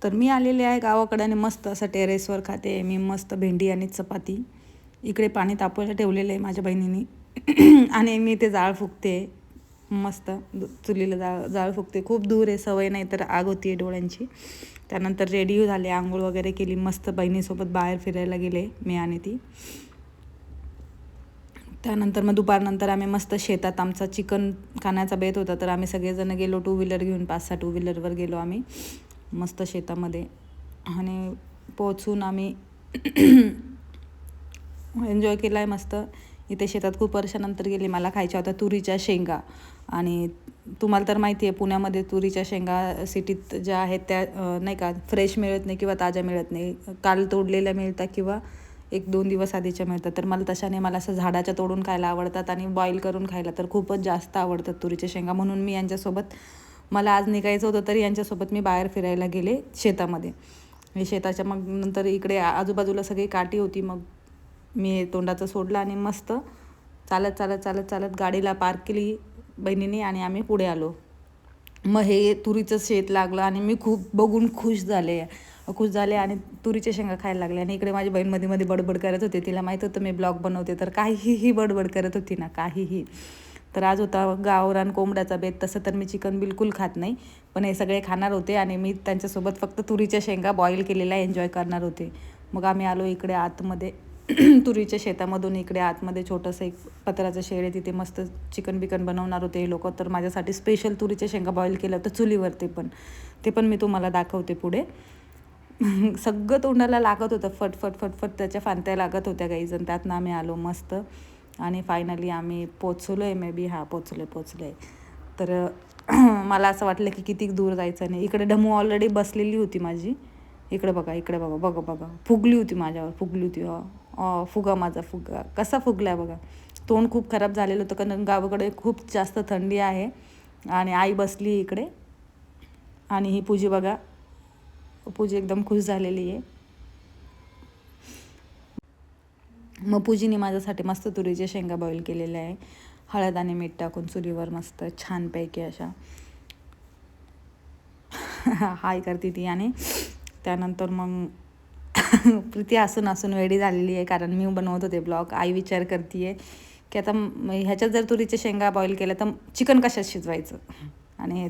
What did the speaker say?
तर मी आलेले आहे गावाकडे आणि मस्त असं टेरेसवर खाते मी मस्त भेंडी आणि चपाती. इकडे पाणी तापवायला ठेवलेलं आहे माझ्या बहिणीने आणि मी ते जाळ फुकते मस्त चुलीला जाळ फुकते. खूप दूर आहे, सवय नाही तर आग होती आहे डोळ्यांची. त्यानंतर रेडी झाले, आंघोळ वगैरे केली, मस्त बहिणीसोबत बाहेर फिरायला गेले मी आणि ती. त्यानंतर मग दुपारनंतर आम्ही मस्त शेतात, आमचा चिकन खाण्याचा बेत होता तर आम्ही सगळेजण गेलो 2 व्हीलर घेऊन, 5-6 2 व्हीलरवर गेलो आम्ही मस्त शेतामध्ये. आणि पोचून आम्ही एन्जॉय केला आहे मस्त. इथे शेतात खूप वर्षानंतर गेले. मला खायच्या होत्या तुरीच्या शेंगा आणि तुम्हाला तर माहिती आहे पुण्यामध्ये तुरीच्या शेंगा सिटीत ज्या आहेत त्या नाही का फ्रेश मिळत नाही किंवा ताज्या मिळत नाही. काल तोडलेल्या मिळतात किंवा 1-2 दिवस आधीच्या मिळतात. तर मला तशाने मला असं झाडाच्या तोडून खायला आवडतात आणि बॉईल करून खायला तर खूपच जास्त आवडतात तुरीच्या शेंगा. म्हणून मी यांच्यासोबत, मला आज निघायचं होतं तरी यांच्यासोबत मी बाहेर फिरायला गेले शेतामध्ये. मी शेताच्या मग नंतर इकडे आजूबाजूला सगळी काठी होती. मग मी तोंडाचं सोडलं आणि मस्त चालत चालत चालत चालत गाडीला पार्क केली बहिणीने आणि आम्ही पुढे आलो. मग हे तुरीचं शेत लागलं आणि मी खूप बघून खुश झाले आणि तुरीच्या शेंगा खायला लागले. आणि इकडे माझी बहीण मध्ये मध्ये बडबड करत होते. तिला माहीत होतं मी ब्लॉग बनवते तर काहीही बडबड करत होती ना, काहीही. तर आज होता गावरान कोंबड्याचा बेत. तसं तर मी चिकन बिलकुल खात नाही, पण हे सगळे खाणार होते आणि मी त्यांच्यासोबत फक्त तुरीच्या शेंगा बॉईल केलेल्या एन्जॉय करणार होते. मग आम्ही आलो इकडे आतमध्ये तुरीच्या शेतामधून इकडे आतमध्ये छोटंसं एक पत्राचं शेड आहे, तिथे मस्त चिकन बिकन बनवणार होते हे लोक. तर माझ्यासाठी स्पेशल तुरीच्या शेंगा बॉईल केलं होतं चुलीवर. ते पण मी तुम्हाला दाखवते पुढे. सगळं तोंडाला लागत होतं, फटफट फटफट त्याच्या फांत्या लागत होत्या काहीजण. त्यातनं आम्ही आलो मस्त आणि फायनली आम्ही पोचलो आहे. मे बी पोचलो आहे. तर मला असं वाटलं की किती दूर जायचं नाही. इकडे ढमू ऑलरेडी बसलेली होती माझी. इकडे बघा फुगली होती माझ्यावर. फुगा माझा कसा फुगला बघा. तोंड खूप खराब झालेलं होतं कारण गावाकडे खूप जास्त थंडी आहे. आणि आई बसली इकडे आणि ही पूजी बघा, पूजी एकदम खुश झालेली आहे. मग पूजीने माझ्यासाठी मस्त तुरीच्या शेंगा बॉईल केलेल्या आहे, हळद आणि मीठ टाकून चुलीवर मस्त छानपैकी अशा. हाय करते ती. आणि त्यानंतर मग प्रीती हसून वेडी झालेली आहे कारण मी बनवत होते ब्लॉग. आई विचार करते आहे की आता ह्याच्यात जर तुरीच्या शेंगा बॉईल केल्या तर चिकन कशात शिजवायचं. आणि